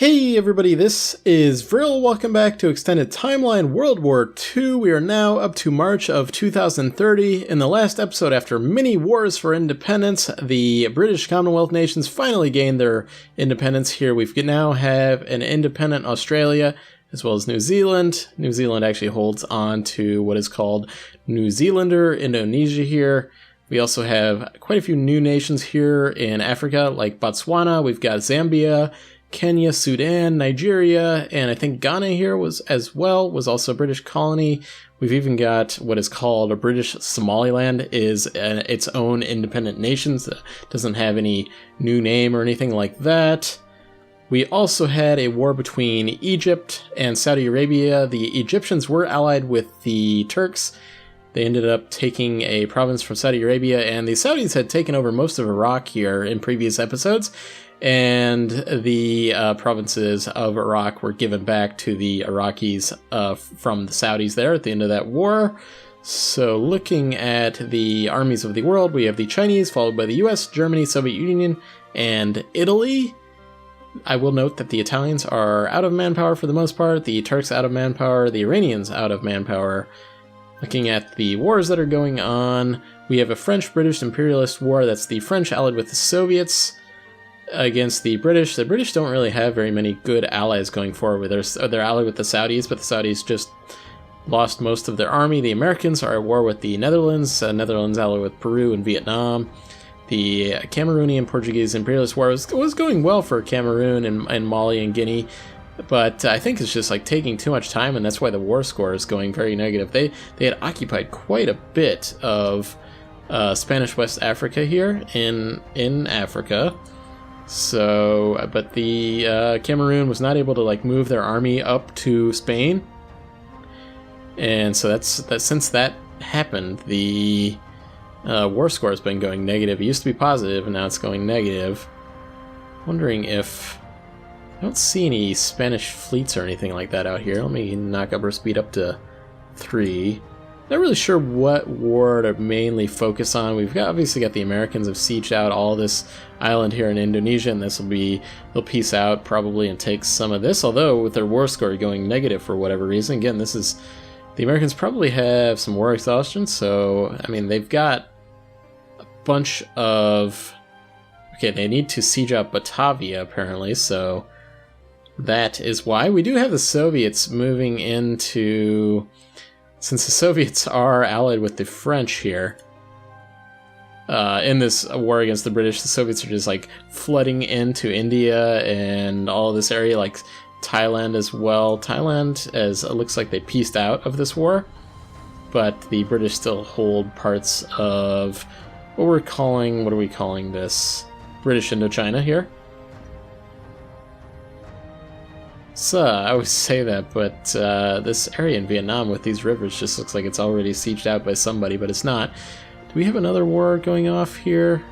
Hey everybody, this is Vril. Welcome back to Extended Timeline World War II. We are now up to March of 2030. In the last episode, after many wars for independence, the British Commonwealth nations finally gained their independence here. We now have an independent Australia, as well as New Zealand. New Zealand actually holds on to what is called New Zealander Indonesia here. We also have quite a few new nations here in Africa, like Botswana. We've got Zambia, Kenya, Sudan, Nigeria, and I think Ghana here was also a British colony. We've even got what is called a British Somaliland, is its own independent nation. Doesn't have any new name or anything like that. We also had a war between Egypt and Saudi Arabia. The Egyptians were allied with the Turks. They ended up taking a province from Saudi Arabia, and the Saudis had taken over most of Iraq here in previous episodes. And the provinces of Iraq were given back to the Iraqis from the Saudis there at the end of that war. So looking at the armies of the world, we have the Chinese, followed by the US, Germany, Soviet Union, and Italy. I will note that the Italians are out of manpower for the most part, the Turks out of manpower, the Iranians out of manpower. Looking at the wars that are going on, we have a French-British imperialist war. That's the French allied with the Soviets against the British. The British don't really have very many good allies going forward. They're allied with the Saudis, but the Saudis just lost most of their army. The Americans are at war with the Netherlands. Netherlands allied with Peru and Vietnam. The Cameroonian Portuguese imperialist war was going well for Cameroon and Mali and Guinea, but I think it's just like taking too much time, and that's why the war score is going very negative. They had occupied quite a bit of Spanish West Africa here in Africa. So, but the Cameroon was not able to move their army up to Spain, and so that's since that happened, the war score has been going negative. It used to be positive, and now it's going negative. Wondering if I don't see any Spanish fleets or anything like that out here. Let me knock up our speed up to 3. Not really sure what war to mainly focus on. We've obviously got the Americans have sieged out all this island here in Indonesia, and they'll peace out probably and take some of this, although with their war score going negative for whatever reason. Again, the Americans probably have some war exhaustion, so, I mean, they've got a bunch of... Okay, they need to siege out Batavia, apparently, so that is why. We do have the Soviets moving into... Since the Soviets are allied with the French here, in this war against the British, the Soviets are just flooding into India and all of this area, like Thailand as well. Thailand, as it looks like they pieced out of this war, but the British still hold parts of what are we calling this? British Indochina here. So, I always say that, but this area in Vietnam with these rivers just looks like it's already sieged out by somebody, but it's not. Do we have another war going off here?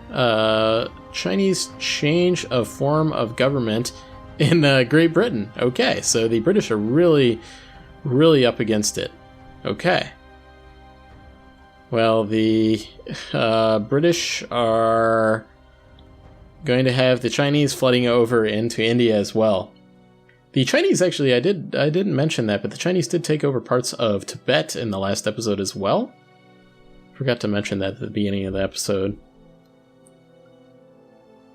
Chinese change of form of government in Great Britain. Okay, so the British are really, really up against it. Okay. Well, the British are going to have the Chinese flooding over into India as well. The Chinese, actually, I didn't mention that, but the Chinese did take over parts of Tibet in the last episode as well. Forgot to mention that at the beginning of the episode.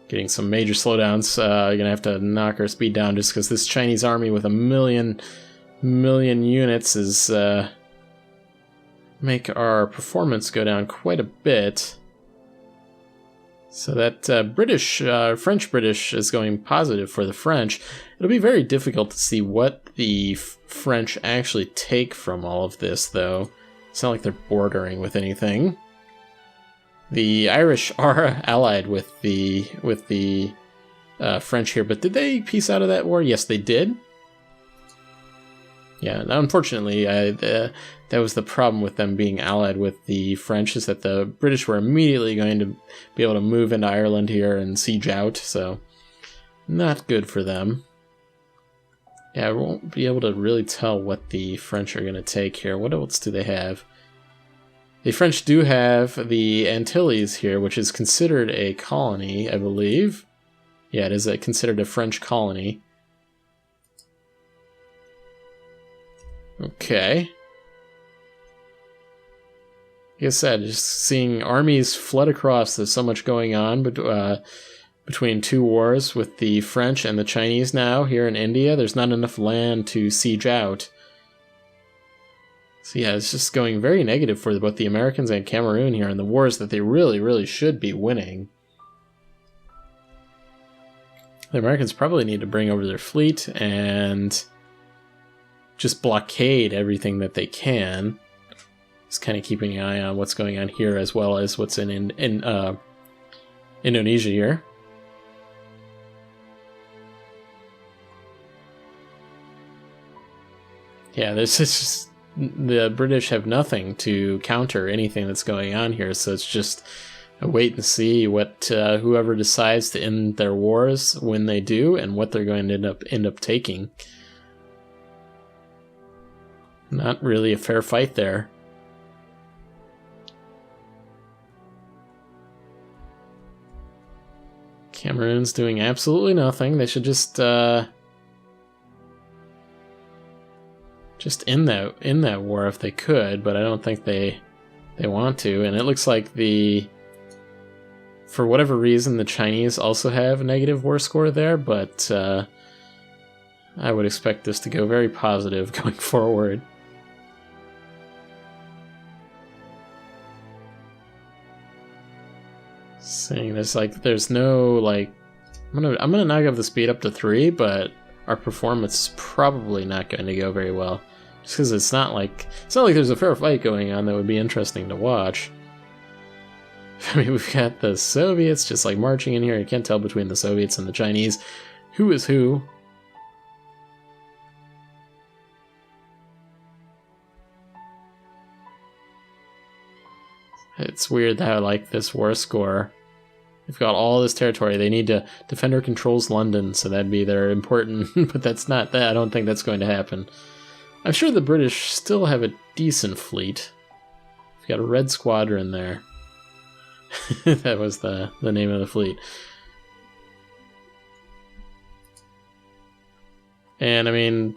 Getting some major slowdowns. You're gonna have to knock our speed down just because this Chinese army with a million units is make our performance go down quite a bit. So that French-British is going positive for the French. It'll be very difficult to see what the French actually take from all of this, though. It's not like they're bordering with anything. The Irish are allied with the French here, but did they peace out of that war? Yes, they did. Yeah, unfortunately, that was the problem with them being allied with the French, is that the British were immediately going to be able to move into Ireland here and siege out, so not good for them. Yeah, I won't be able to really tell what the French are going to take here. What else do they have? The French do have the Antilles here, which is considered a colony, I believe. Yeah, it is considered a French colony. Okay. Like I said, just seeing armies flood across, there's so much going on between two wars with the French and the Chinese now here in India. There's not enough land to siege out. So yeah, it's just going very negative for both the Americans and Cameroon here in the wars that they really, really should be winning. The Americans probably need to bring over their fleet and just blockade everything that they can. Just kind of keeping an eye on what's going on here as well as what's in Indonesia here. Yeah, this is just, the British have nothing to counter anything that's going on here, so it's just a wait and see what whoever decides to end their wars when they do, and what they're going to end up taking. Not really a fair fight there. Cameroon's doing absolutely nothing. They should just end that war if they could, but I don't think they want to. And it looks like for whatever reason, the Chinese also have a negative war score there, but I would expect this to go very positive going forward. Seeing there's no I'm gonna knock up the speed up to 3, but our performance is probably not going to go very well. Just because it's not like there's a fair fight going on that would be interesting to watch. I mean, we've got the Soviets just marching in here. You can't tell between the Soviets and the Chinese who is who. It's weird how this war score, they've got all this territory. They need to defend or controls London, so that'd be their important, but that's not that. I don't think that's going to happen. I'm sure the British still have a decent fleet. We've got a Red Squadron there. That was the name of the fleet. And I mean,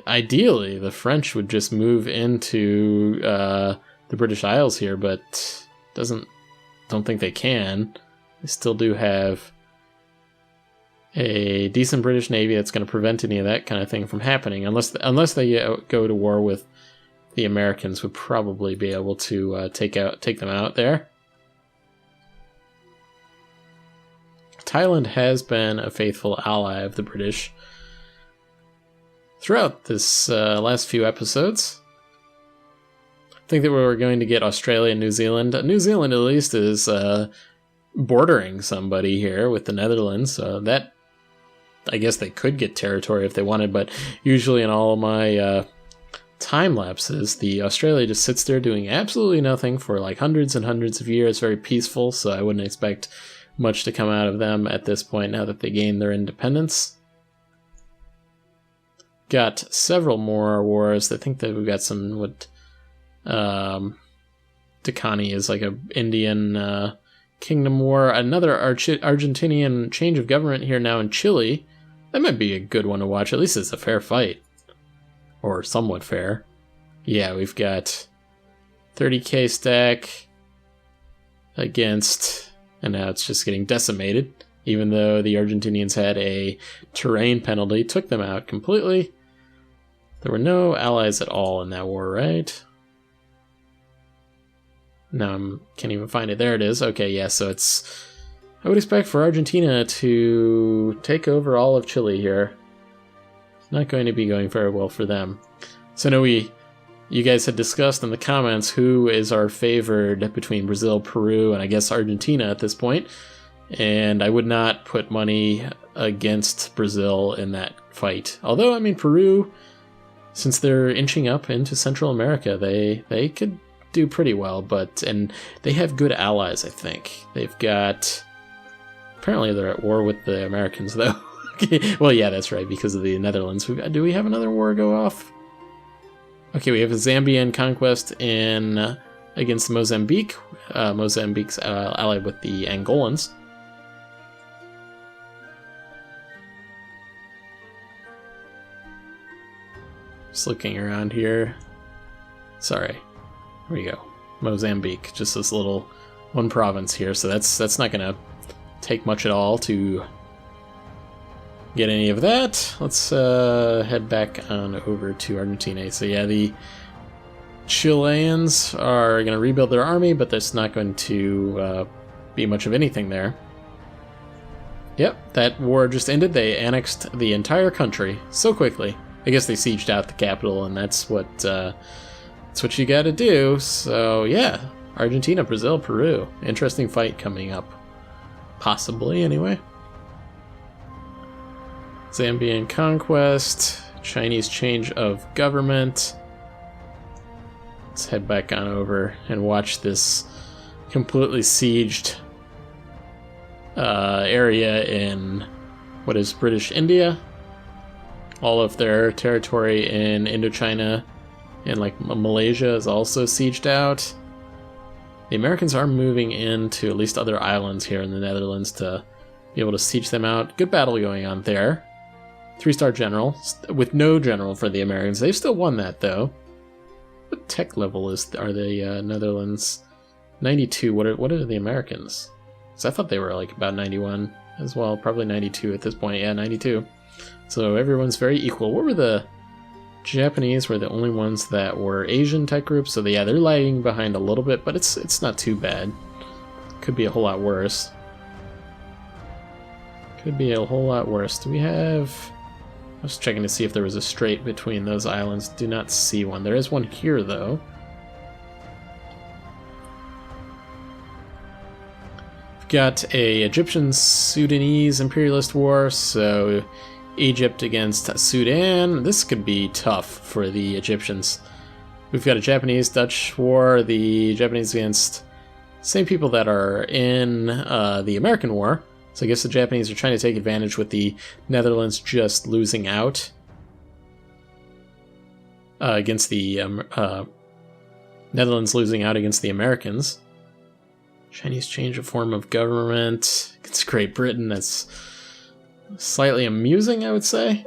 ideally, the French would just move into the British Isles here, but don't think they can. They still do have a decent British Navy that's going to prevent any of that kind of thing from happening, unless they go to war with the Americans. Would probably be able to take them out there. Thailand has been a faithful ally of the British throughout this last few episodes. I think that we were going to get Australia and New Zealand. New Zealand, at least, is bordering somebody here with the Netherlands, so that, I guess they could get territory if they wanted, but usually in all of my time lapses, the Australia just sits there doing absolutely nothing for hundreds and hundreds of years, very peaceful, so I wouldn't expect much to come out of them at this point now that they gained their independence. Got several more wars. I think that we've got some what Dakani is a Indian Kingdom War. Another Argentinian change of government here now in Chile. That might be a good one to watch. At least it's a fair fight. Or somewhat fair. Yeah, we've got 30k stack against, and now it's just getting decimated. Even though the Argentinians had a terrain penalty, took them out completely. There were no allies at all in that war, right? No, I can't even find it. There it is. Okay, yeah, so it's... I would expect for Argentina to take over all of Chile here. It's not going to be going very well for them. So no, you guys had discussed in the comments who is our favored between Brazil, Peru, and I guess Argentina at this point. And I would not put money against Brazil in that fight. Although, I mean, Peru, since they're inching up into Central America, they could do pretty well, and they have good allies, I think. They've got... Apparently they're at war with the Americans, though. Well, yeah, that's right, because of the Netherlands. Do we have another war go off? Okay, we have a Zambian conquest against Mozambique. Mozambique's allied with the Angolans. Just looking around here. Sorry. Here we go. Mozambique. Just this little one province here. So that's not going to take much at all to get any of that. Let's head back on over to Argentina. So yeah, the Chileans are going to rebuild their army, but that's not going to be much of anything there. Yep, that war just ended. They annexed the entire country so quickly. I guess they sieged out the capital, and that's what you got to do. So yeah, Argentina, Brazil, Peru. Interesting fight coming up, possibly anyway. Zambian conquest, Chinese change of government. Let's head back on over and watch this completely sieged area in what is British India. All of their territory in Indochina and like Malaysia is also sieged out. The Americans are moving into at least other islands here in the Netherlands to be able to siege them out. Good battle going on there. 3-star general with no general for the Americans. They've still won that though. What tech level are the Netherlands? 92. What are the Americans? So I thought they were like about 91 as well. Probably 92 at this point. Yeah, 92. So everyone's very equal. What were the Japanese? Were the only ones that were Asian tech groups. So yeah, they're lagging behind a little bit, but it's not too bad. Could be a whole lot worse. Could be a whole lot worse. Do we have... I was checking to see if there was a strait between those islands. Do not see one. There is one here, though. We've got a Egyptian-Sudanese imperialist war, so Egypt against Sudan. This could be tough for the Egyptians. We've got a Japanese-Dutch war. The Japanese against same people that are in the American war. So I guess the Japanese are trying to take advantage with the Netherlands just losing out against the Netherlands losing out against the Americans. Chinese change of form of government against Great Britain. That's slightly amusing, I would say.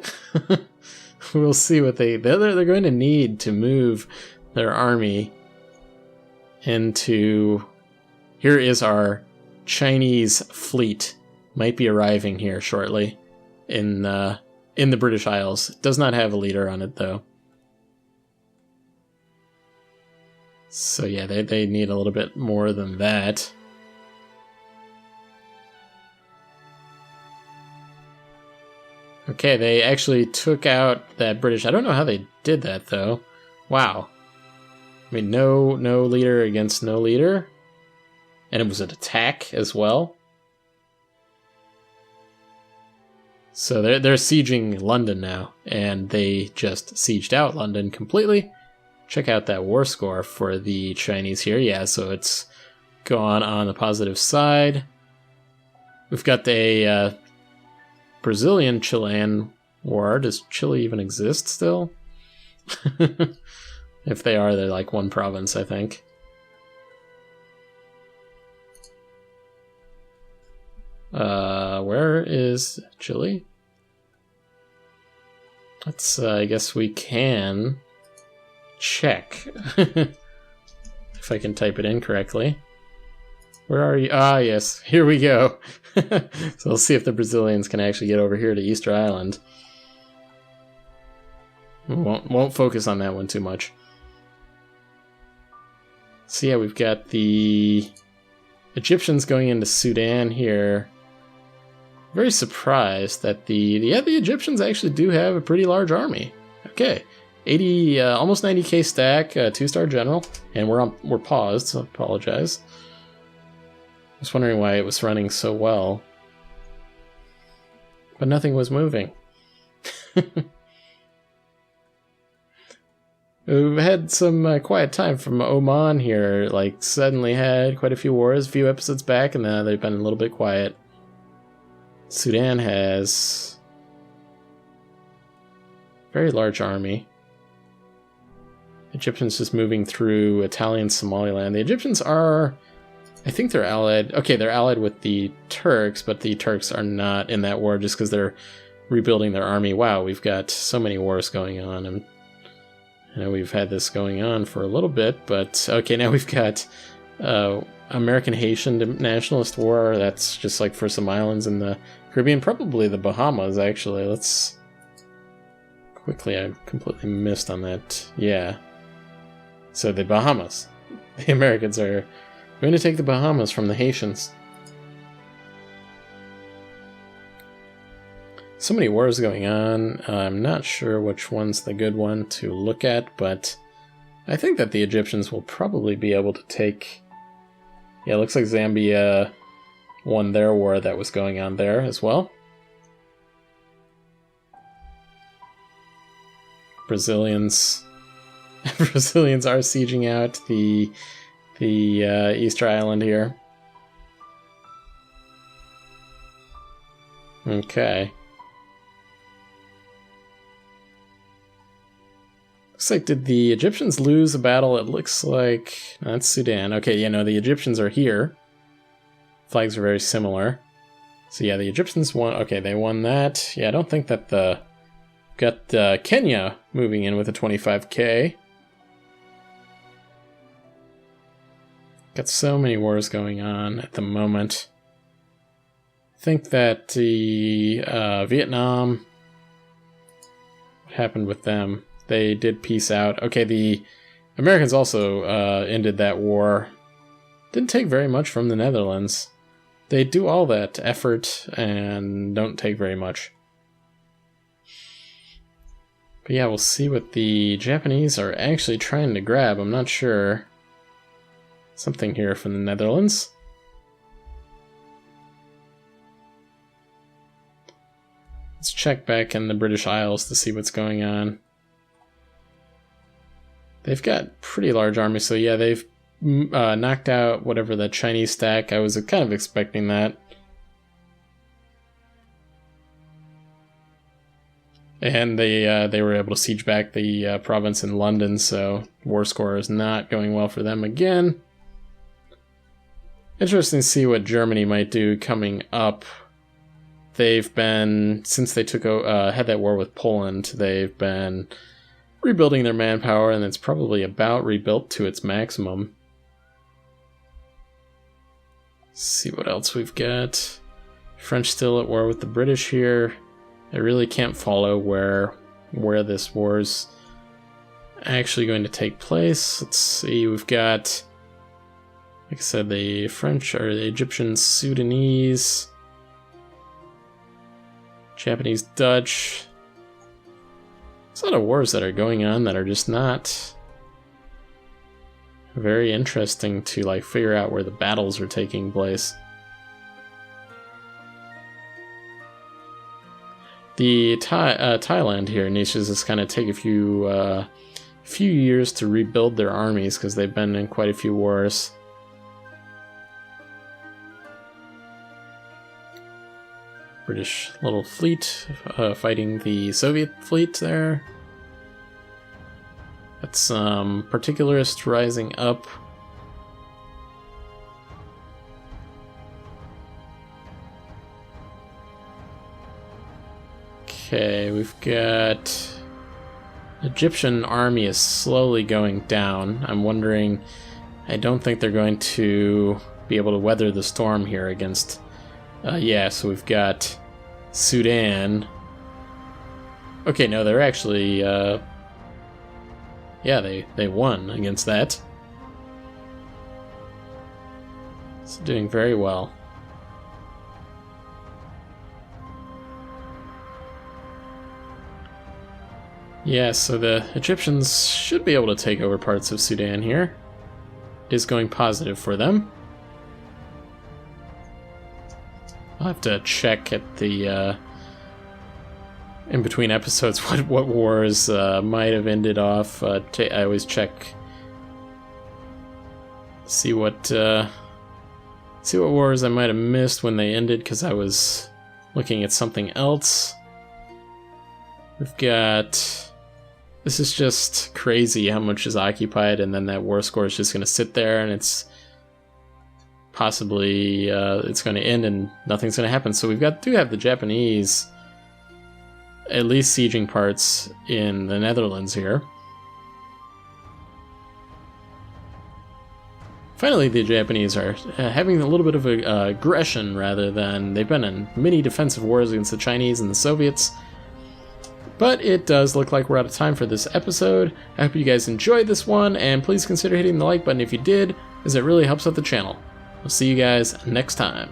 We'll see what they're going to need to move their army into. Here is our Chinese fleet. Might be arriving here shortly in the British Isles. Does not have a leader on it though. So yeah, they need a little bit more than that. Okay, they actually took out that British. I don't know how they did that though. Wow. I mean, no leader against no leader, and it was an attack as well. So they're sieging London now, and they just sieged out London completely. Check out that war score for the Chinese here. Yeah, so it's gone on the positive side. We've got a Brazilian-Chilean war. Does Chile even exist still? If they are, they're like one province, I think. Where is Chile? Let's, I guess we can check. If I can type it in correctly. Where are you? Ah, yes, here we go. So we'll see if the Brazilians can actually get over here to Easter Island. We won't focus on that one too much. So yeah, we've got the Egyptians going into Sudan here. Very surprised that the Egyptians actually do have a pretty large army. Okay, 80, almost 90k stack, 2-star general, and we're paused. So I apologize. I was wondering why it was running so well, but nothing was moving. We've had some quiet time from Oman here. Like suddenly had quite a few wars a few episodes back, and then they've been a little bit quiet. Sudan has a very large army. Egyptians just moving through Italian Somaliland. The Egyptians are, I think they're allied. Okay, they're allied with the Turks, but the Turks are not in that war just because they're rebuilding their army. Wow, we've got so many wars going on. I'm I know we've had this going on for a little bit, but okay, now we've got American-Haitian nationalist war. That's just like for some islands in the Caribbean, probably the Bahamas, actually. Let's quickly, I completely missed on that. Yeah. So the Bahamas. The Americans are going to take the Bahamas from the Haitians. So many wars going on. I'm not sure which one's the good one to look at, but I think that the Egyptians will probably be able to take... Yeah, it looks like Zambia won their war that was going on there as well. Brazilians are sieging out the Easter Island here. Okay. Looks like, did the Egyptians lose a battle? It looks like... That's Sudan. Okay, yeah, no, the Egyptians are here. Flags are very similar. So yeah, the Egyptians won. Okay, they won that. Yeah, I don't think that the... Got Kenya moving in with a 25k. Got so many wars going on at the moment. I think that the Vietnam... What happened with them? They did peace out. Okay, the Americans also ended that war. Didn't take very much from the Netherlands. They do all that effort and don't take very much. But yeah, we'll see what the Japanese are actually trying to grab. I'm not sure. Something here from the Netherlands. Let's check back in the British Isles to see what's going on. They've got pretty large armies, so yeah, they've knocked out whatever the Chinese stack. I was kind of expecting that. And they were able to siege back the province in London, so war score is not going well for them again. Interesting to see what Germany might do coming up. They've been, since they had that war with Poland, they've been rebuilding their manpower, and it's probably about rebuilt to its maximum. Let's see what else we've got. French still at war with the British here. I really can't follow where this war's actually going to take place. Let's see, we've got, like I said, the French or the Egyptian, Sudanese, Japanese, Dutch. There's a lot of wars that are going on that are just not very interesting to like figure out where the battles are taking place. The Thailand here needs to just kind of take a few years to rebuild their armies because they've been in quite a few wars. British little fleet fighting the Soviet fleet there. That's some particularists rising up. Okay, we've got... Egyptian army is slowly going down. I'm wondering... I don't think they're going to be able to weather the storm here against... yeah, so we've got Sudan. Okay, no, they're actually... yeah, they won against that. It's doing very well. Yeah, so the Egyptians should be able to take over parts of Sudan here. It is going positive for them. I'll have to check at the in between episodes what wars might have ended off. I always check, see what wars I might have missed when they ended because I was looking at something else. We've got... This is just crazy how much is occupied, and then that war score is just going to sit there, and it's possibly it's going to end and nothing's going to happen. So we do have the Japanese at least sieging parts in the Netherlands here. Finally, the Japanese are having a little bit of aggression rather than they've been in many defensive wars against the Chinese and the Soviets. But it does look like we're out of time for this episode. I hope you guys enjoyed this one, and please consider hitting the like button if you did, as it really helps out the channel. We'll see you guys next time.